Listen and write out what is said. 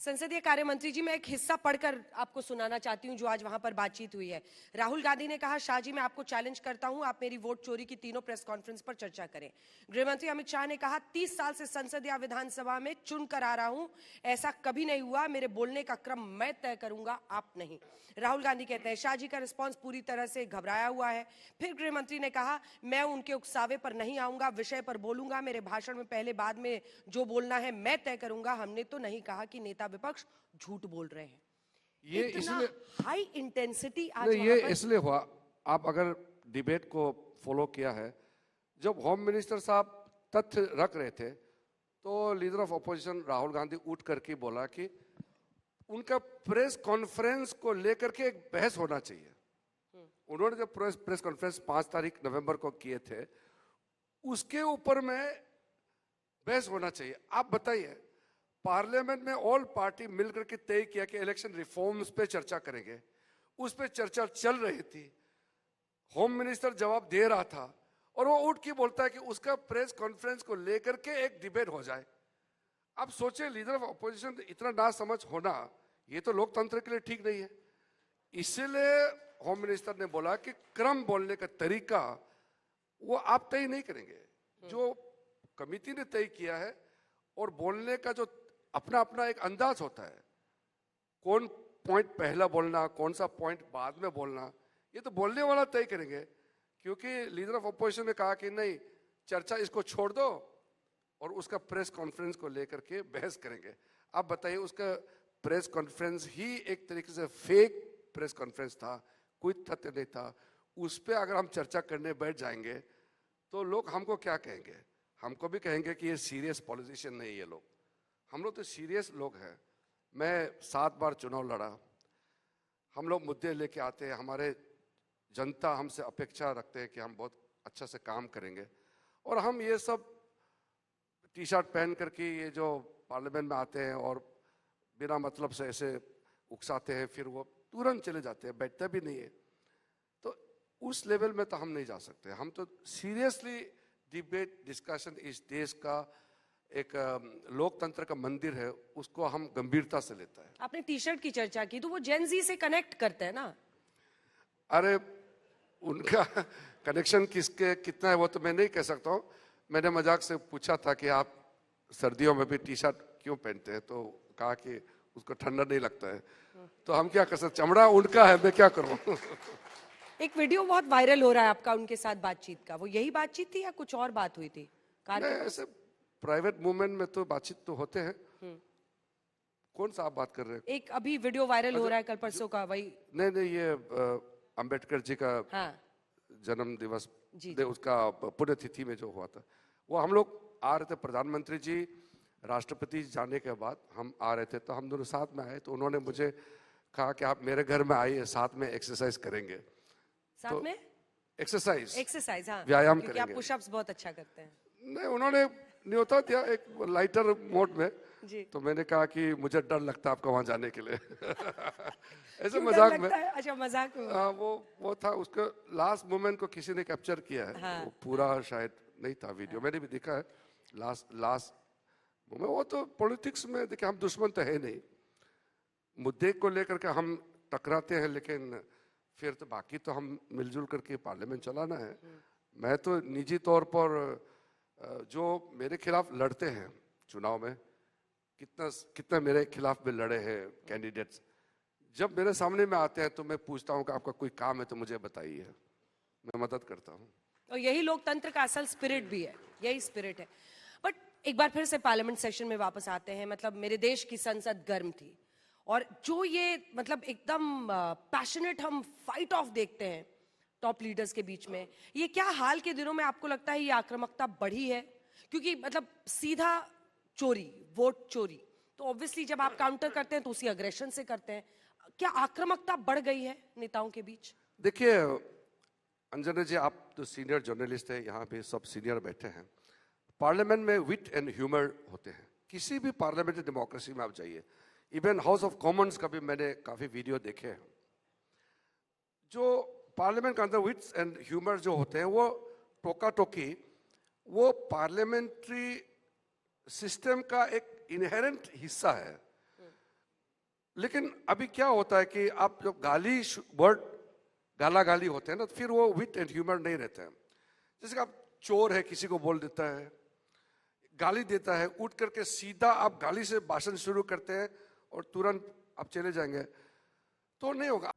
संसदीय कार्य मंत्री जी, मैं एक हिस्सा पढ़कर आपको सुनाना चाहती हूं जो आज वहां पर बातचीत हुई है। राहुल गांधी ने कहा, शाह जी मैं आपको चैलेंज करता हूं, आप मेरी वोट चोरी की तीनों प्रेस कॉन्फ्रेंस पर चर्चा करें। गृह मंत्री अमित शाह ने कहा, 30 साल से संसद या विधानसभा में चुनकर आ रहा हूं, ऐसा कभी नहीं हुआ, मेरे बोलने का क्रम मैं तय करूंगा, आप नहीं। राहुल गांधी कहते हैं, शाह जी का रिस्पॉन्स पूरी तरह से घबराया हुआ है। फिर गृह मंत्री ने कहा, मैं उनके उकसावे पर नहीं आऊंगा, विषय पर बोलूंगा, मेरे भाषण में पहले बाद में जो बोलना है मैं तय करूंगा। हमने तो नहीं कहा कि नेता विपक्ष झूठ बोल रहे हैं। ये इसलिए हाई इंटेंसिटी आज नहीं, वहां ये पर इसलिए हुआ। आप अगर डिबेट को फॉलो किया है, जब होम मिनिस्टर साहब तथ्य रख रहे थे तो leader of opposition Rahul Gandhi उठ करके बोला कि उनका प्रेस कॉन्फ्रेंस को लेकर के एक बहस होना चाहिए। उन्होंने जब प्रेस कॉन्फ्रेंस 5 तारीख नवंबर को किए थे, उसके ऊपर में बहस होना चाहिए। आप बताइए, पार्लियामेंट में ऑल पार्टी मिलकर के तय किया कि इलेक्शन रिफॉर्म्स पे चर्चा करेंगे, उस पे चर्चा चल रही थी, होम मिनिस्टर जवाब दे रहा था और वो उठ के बोलता है कि उसका प्रेस कॉन्फ्रेंस को लेकर के एक डिबेट हो जाए। अब सोचे, लीडर ऑफ अपोजिशन इतना ना समझ होना, ये तो लोकतंत्र के लिए ठीक नहीं है। इसीलिए होम मिनिस्टर ने बोला कि क्रम बोलने का तरीका वो आप तय नहीं करेंगे, जो कमिटी ने तय किया है। और बोलने का जो अपना अपना एक अंदाज होता है, कौन पॉइंट पहला बोलना, कौन सा पॉइंट बाद में बोलना, ये तो बोलने वाला तय करेंगे। क्योंकि लीडर ऑफ अपोजिशन ने कहा कि नहीं, चर्चा इसको छोड़ दो और उसका प्रेस कॉन्फ्रेंस को लेकर के बहस करेंगे। आप बताइए, उसका प्रेस कॉन्फ्रेंस ही एक तरीके से फेक प्रेस कॉन्फ्रेंस था, कोई तथ्य नहीं था। उस पर अगर हम चर्चा करने बैठ जाएंगे तो लोग हमको क्या कहेंगे? हमको भी कहेंगे कि ये सीरियस पॉलिटिशियन नहीं, ये लोग। हम लोग तो सीरियस लोग हैं। मैं 7 बार चुनाव लड़ा, हम लोग मुद्दे लेके आते हैं, हमारे जनता हमसे अपेक्षा रखते हैं कि हम बहुत अच्छा से काम करेंगे। और हम ये सब टी शर्ट पहन करके ये जो पार्लियामेंट में आते हैं और बिना मतलब से ऐसे उकसाते हैं, फिर वो तुरंत चले जाते हैं, बैठते भी नहीं है। तो उस लेवल में तो हम नहीं जा सकते। हम तो सीरियसली डिबेट डिस्कशन इस देश का एक लोकतंत्र का मंदिर है, उसको हम गंभीरता से लेता है। आपने टी शर्ट की चर्चा की, तो वो जेन जी से कनेक्ट करते हैं ना। अरे उनका कनेक्शन किसके कितना है वो तो मैं नहीं कह सकता हूँ। मैंने मजाक से पूछा था कि आप सर्दियों में भी टी शर्ट क्यों पहनते हैं, तो कहा कि उसको ठंडा नहीं लगता है। तो हम क्या कर सकते, चमड़ा उनका है, मैं क्या करूँ। एक वीडियो बहुत वायरल हो रहा है आपका उनके साथ बातचीत का, वो यही बातचीत थी या कुछ और बात हुई थी? ऐसे प्राइवेट मूवमेंट में तो बातचीत तो होते हैं। कौन सा आप बात कर रहे हैं? एक अभी वीडियो वायरल हो रहा है कल परसों का, वही? नहीं, ये अंबेडकर जी का जन्म दिवस, उसका पुण्यतिथि में जो हुआ था, वो हम लोग आ रहे थे, प्रधानमंत्री जी राष्ट्रपति जाने के बाद हम आ रहे थे, तो हम दोनों साथ में आए। तो उन्होंने मुझे कहा कि आप मेरे घर में आइए, साथ में एक्सरसाइज करेंगे। साथ में एक्सरसाइज, हाँ, व्यायाम क्योंकि करेंगे। आप पुशअप्स बहुत अच्छा करते हैं। नहीं, उन्होंने न्योता दिया एक लाइटर मोड में जी। तो मैंने कहा कि मुझे डर लगता है आपका वहां जाने के लिए। ऐसे क्यों डर मजाक में। लगता है? अच्छा, मजाक में। वो था, उसका लास्ट मोमेंट को किसी ने कैप्चर किया है। हाँ। वो पूरा शायद नहीं था वीडियो, मैंने भी देखा है लास्ट मोमेंट। वो तो पॉलिटिक्स में देखिए, हम दुश्मन तो है नहीं, मुद्दे को लेकर के हम टकराते हैं, लेकिन फिर तो बाकी तो हम मिलजुल करके पार्लियामेंट चलाना है। मैं तो निजी तौर पर जो मेरे खिलाफ लड़ते हैं चुनाव में, कितना मेरे खिलाफ भी लड़े हैं कैंडिडेट्स, जब मेरे सामने में आते हैं तो मैं पूछता हूं कि आपका कोई काम है तो मुझे बताइए, मैं मदद करता हूं। और यही लोकतंत्र का असल स्पिरिट भी है, यही स्पिरिट है। बट एक बार फिर से पार्लियामेंट सेशन में वापस आते हैं। मतलब मेरे देश की संसद गर्म थी, और जो ये मतलब एकदम पैशनेट हम फाइट ऑफ देखते हैं टॉप लीडर्स के बीच में, ये क्या हाल के दिनों में आपको लगता है ये आक्रामकता बढ़ी है? क्योंकि मतलब सीधा चोरी, वोट चोरी, तो ऑब्वियसली जब आप काउंटर करते हैं तो उसी अग्रेशन से करते हैं। क्या आक्रामकता बढ़ गई है नेताओं के बीच? देखिए अंजना जी, आप तो सीनियर जर्नलिस्ट है, यहाँ पे सब सीनियर बैठे हैं। पार्लियामेंट में विट एंड ह्यूमर होते हैं, किसी भी पार्लियामेंट्री डेमोक्रेसी में आप जाइए। इवन हाउस ऑफ कॉमन्स का भी मैंने काफी वीडियो देखे हैं। जो पार्लियामेंट के अंदर विट्स एंड ह्यूमर जो होते हैं, वो टोका टोकी, वो पार्लियामेंट्री सिस्टम का एक इनहेरेंट हिस्सा है। लेकिन अभी क्या होता है कि आप जब वर्ड गाला गाली होते हैं ना, तो फिर वो विट एंड ह्यूमर नहीं रहते हैं। जैसे कि आप चोर है किसी को बोल देता है, गाली देता है, उठ करके सीधा आप गाली से भाषण शुरू करते हैं और तुरंत आप चले जाएंगे, तो नहीं होगा।